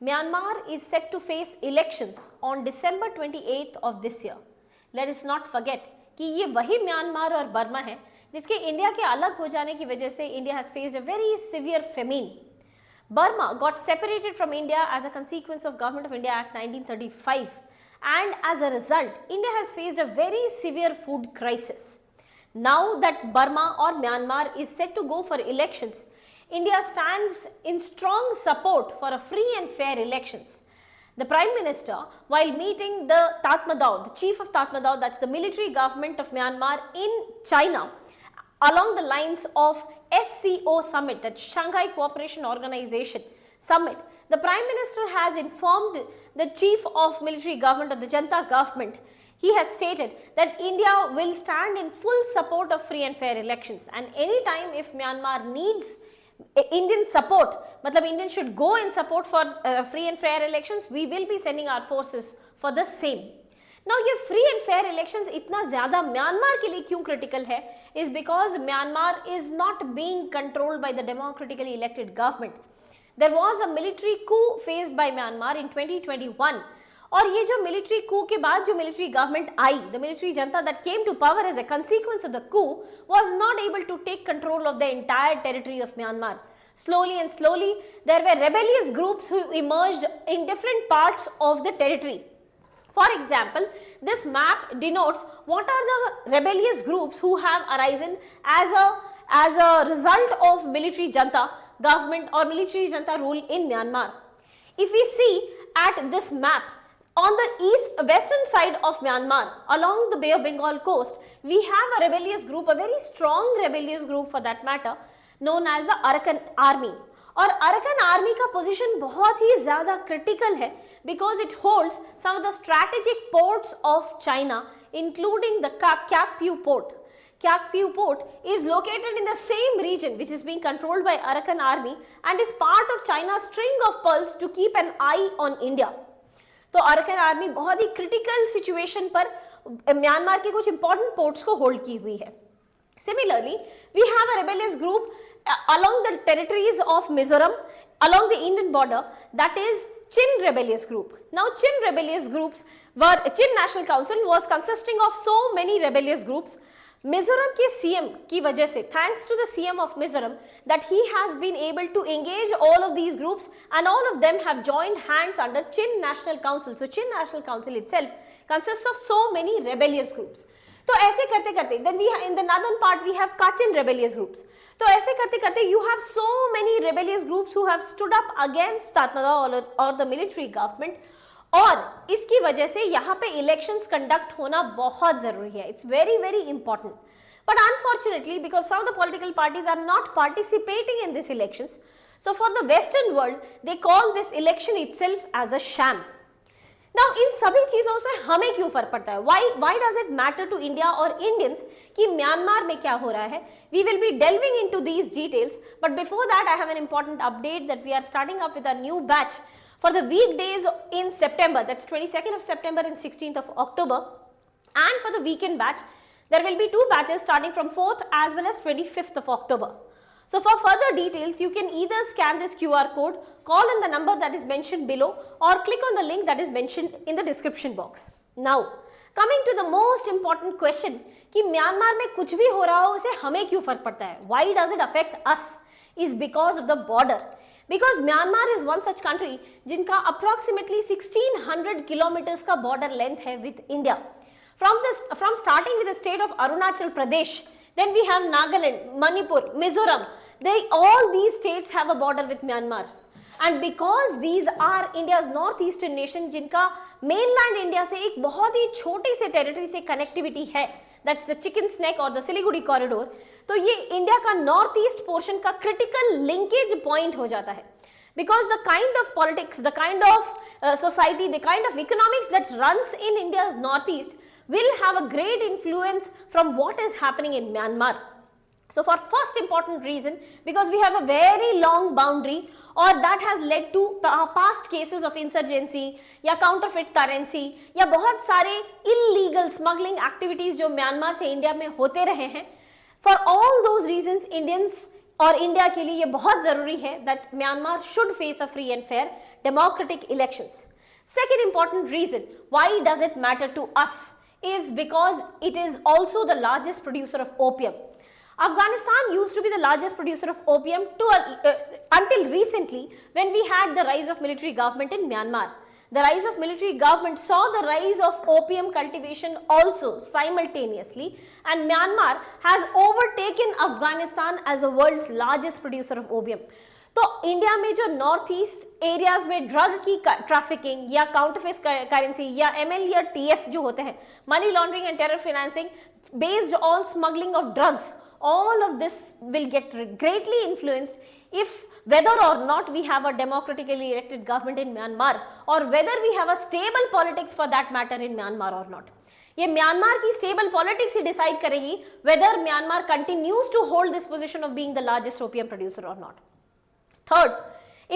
Myanmar is set to face elections on December 28th of this year. Let us not forget कि ये वही Myanmar और Burma है जिसके इंडिया के अलग हो जाने की वजह से India has faced a very severe famine. Burma got separated from India as a consequence of Government of India Act 1935, and as a result, India has faced a very severe food crisis. Now that Burma or Myanmar is set to go for elections, India stands in strong support for a free and fair elections. The Prime Minister, while meeting the Tatmadaw, the chief of Tatmadaw, that's the military government of Myanmar in China, along the lines of SCO summit, that Shanghai Cooperation Organization summit, the Prime Minister has informed the chief of military government of the Janata government. He has stated that India will stand in full support of free and fair elections, and anytime if Myanmar needs Indian support, matlab Indians should go in support for free and fair elections, we will be sending our forces for the same. Now ये free and fair elections इतना ज़्यादा Myanmar के लिए क्यों critical है, is because Myanmar is not being controlled by the democratically elected government. There was a military coup faced by Myanmar in 2021, और ये जो military coup के बाद जो military government I, the military junta that came to power as a consequence of the coup was not able to take control of the entire territory of Myanmar. Slowly and slowly, there were rebellious groups who emerged in different parts of the territory. For example, this map denotes what are the rebellious groups who have arisen as a result of military junta government or military junta rule in Myanmar. If we see at this map, on the western side of Myanmar, along the Bay of Bengal coast, we have a rebellious group, a very strong rebellious group for that matter, known as the Arakan Army. और अरकन army का position बहुत ही ज़्यादा critical है because it holds some of the strategic ports of China, including the Kyak Pyu port. Kyak Pyu port is located in the same region which is being controlled by Arakan army and is part of China's string of pearls to keep an eye on India. तो अरकन army बहुत ही critical situation पर Myanmar के कुछ important ports को hold की हुई है. Similarly, we have a rebellious group along the territories of Mizoram, along the Indian border, that is Chin rebellious group. Now Chin rebellious groups were, Chin National Council was consisting of so many rebellious groups. Mizoram के CM की वजह से, thanks to the CM of Mizoram, that he has been able to engage all of these groups and all of them have joined hands under Chin National Council. So Chin National Council itself consists of so many rebellious groups. तो ऐसे करते करते, then we have, in the northern part we have Kachin rebellious groups. तो ऐसे करते करते you have so many rebellious groups who have stood up against Tatmadaw or the military government, और इसकी वजह से यहाँ पे elections conduct होना बहुत ज़रूरी है. It's very very important. But unfortunately, because some of the political parties are not participating in these elections, so for the Western world they call this election itself as a sham. Now इन सभी चीज़ों से हमें क्यों फर्क पड़ता है? Why does it matter to India or Indians कि Myanmar में क्या हो रहा है? We will be delving into these details, but before that I have an important update that we are starting up with a new batch for the weekdays in September, that's 22nd of September and 16th of October, and for the weekend batch there will be two batches starting from 4th as well as 25th of October. So for further details, you can either scan this QR code, call in the number that is mentioned below, or click on the link that is mentioned in the description box. Now, coming to the most important question कि Myanmar में कुछ भी हो रहा हो उसे हमें क्यों फर्क पड़ता है? Why does it affect us? Is because of the border. Because Myanmar is one such country जिनका approximately 1600 kilometers का border length है with India. From starting with the state of Arunachal Pradesh, then we have Nagaland, Manipur, Mizoram. All these states have a border with Myanmar. And because these are India's northeastern nation जिनका mainland India से एक बहुत ही छोटी से territory से connectivity है, that's the Chicken's Neck or the Siliguri corridor, तो ये इंडिया का northeast portion का critical linkage point हो जाता है. Because the kind of politics, the kind of society, the kind of economics that runs in India's northeast will have a great influence from what is happening in Myanmar. So for first important reason, because we have a very long boundary or that has led to past cases of insurgency या counterfeit currency या बहुत सारे illegal smuggling activities जो Myanmar से India में होते रहे हैं. For all those reasons, Indians और इंडिया के लिए ये बहुत ज़रूरी है that Myanmar should face a free and fair democratic elections. Second important reason why does it matter to us is because it is also the largest producer of opium. Afghanistan used to be the largest producer of opium until recently, when we had the rise of military government in Myanmar. The rise of military government saw the rise of opium cultivation also simultaneously, and Myanmar has overtaken Afghanistan as the world's largest producer of opium. तो India में जो north east areas में drug की trafficking या काउंटरफेस currency या ML या TF जो होते हैं, money laundering and terror financing based on smuggling of drugs, all of this will get greatly influenced if whether or not we have a democratically elected government in Myanmar or whether we have a stable politics for that matter in Myanmar or not. ये Myanmar की stable politics ही decide करेगी whether Myanmar continues to hold this position of being the largest opium producer or not. Third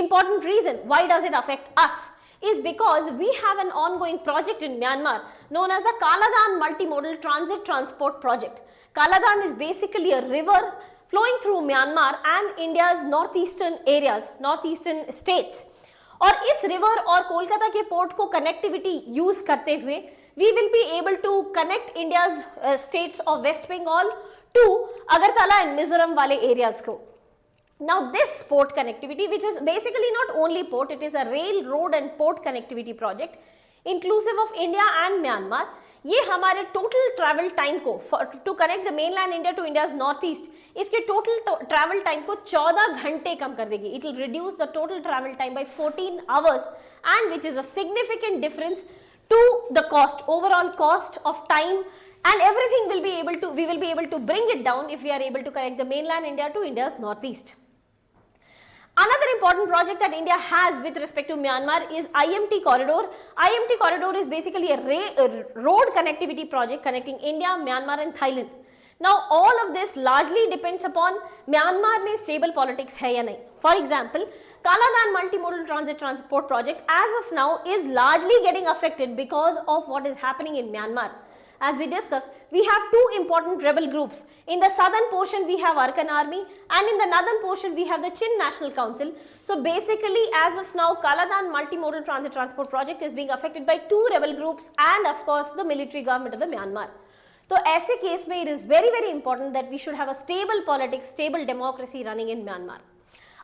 important reason why does it affect us is because we have an ongoing project in Myanmar known as the Kaladan Multimodal Transit Transport Project. Kaladan is basically a river flowing through Myanmar and India's northeastern areas, northeastern states. और इस river और कोलकाता के port को connectivity use करते हुए we will be able to connect India's states of West Bengal to Agartala and Mizoram वाले areas को. Now this port connectivity, which is basically not only port, it is a rail, road and port connectivity project inclusive of India and Myanmar. ये हमारे total travel time को to connect the mainland India to India's north east, इसके total travel time को 14 घंटे कम कर देगी. It will reduce the total travel time by 14 hours and which is a significant difference to the cost, overall cost of time, and everything will be able to, we will be able to bring it down if we are able to connect the mainland India to India's northeast. Another important project that India has with respect to Myanmar is IMT corridor. IMT corridor is basically a road connectivity project connecting India, Myanmar and Thailand. Now all of this largely depends upon Myanmar में stable politics है या नहीं. For example, Kaladan Multimodal Transit Transport Project as of now is largely getting affected because of what is happening in Myanmar. As we discussed, we have two important rebel groups. In the southern portion, we have Arakan Army, and in the northern portion, we have the Chin National Council. So basically, as of now, Kaladan Multimodal Transit Transport Project is being affected by two rebel groups and of course the military government of the Myanmar. So ऐसे case में it is very important that we should have a stable politics, stable democracy running in Myanmar.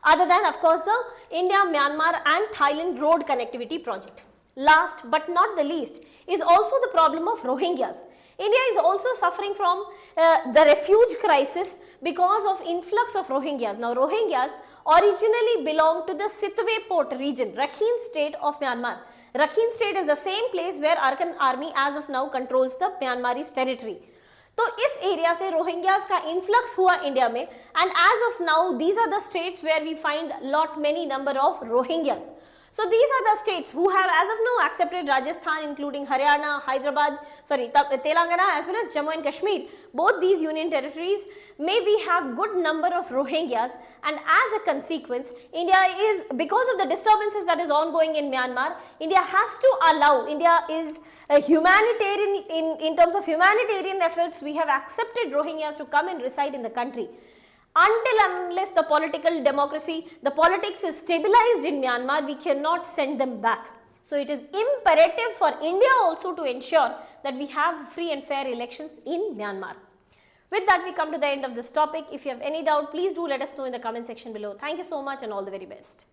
Other than of course the India, Myanmar and Thailand road connectivity project. Last but not the least is also the problem of Rohingyas. India is also suffering from the refuge crisis because of influx of Rohingyas. Now Rohingyas originally belong to the Sitwe Port region, Rakhine state of Myanmar. Rakhine state is the same place where Arakan Army as of now controls the Myanmarese territory. तो इस area से Rohingyas का influx हुआ India में, and as of now these are the states where we find lot many number of Rohingyas. So these are the states who have as of now accepted Rajasthan, including Haryana, Hyderabad, Telangana as well as Jammu and Kashmir. Both these union territories may we have good number of Rohingyas, and as a consequence, India is, because of the disturbances that is ongoing in Myanmar, India has to allow, India is a humanitarian, in terms of humanitarian efforts, we have accepted Rohingyas to come and reside in the country. Until unless the political democracy, the politics is stabilized in Myanmar, we cannot send them back. So it is imperative for India also to ensure that we have free and fair elections in Myanmar. With that, we come to the end of this topic. If you have any doubt, please do let us know in the comment section below. Thank you so much and all the very best.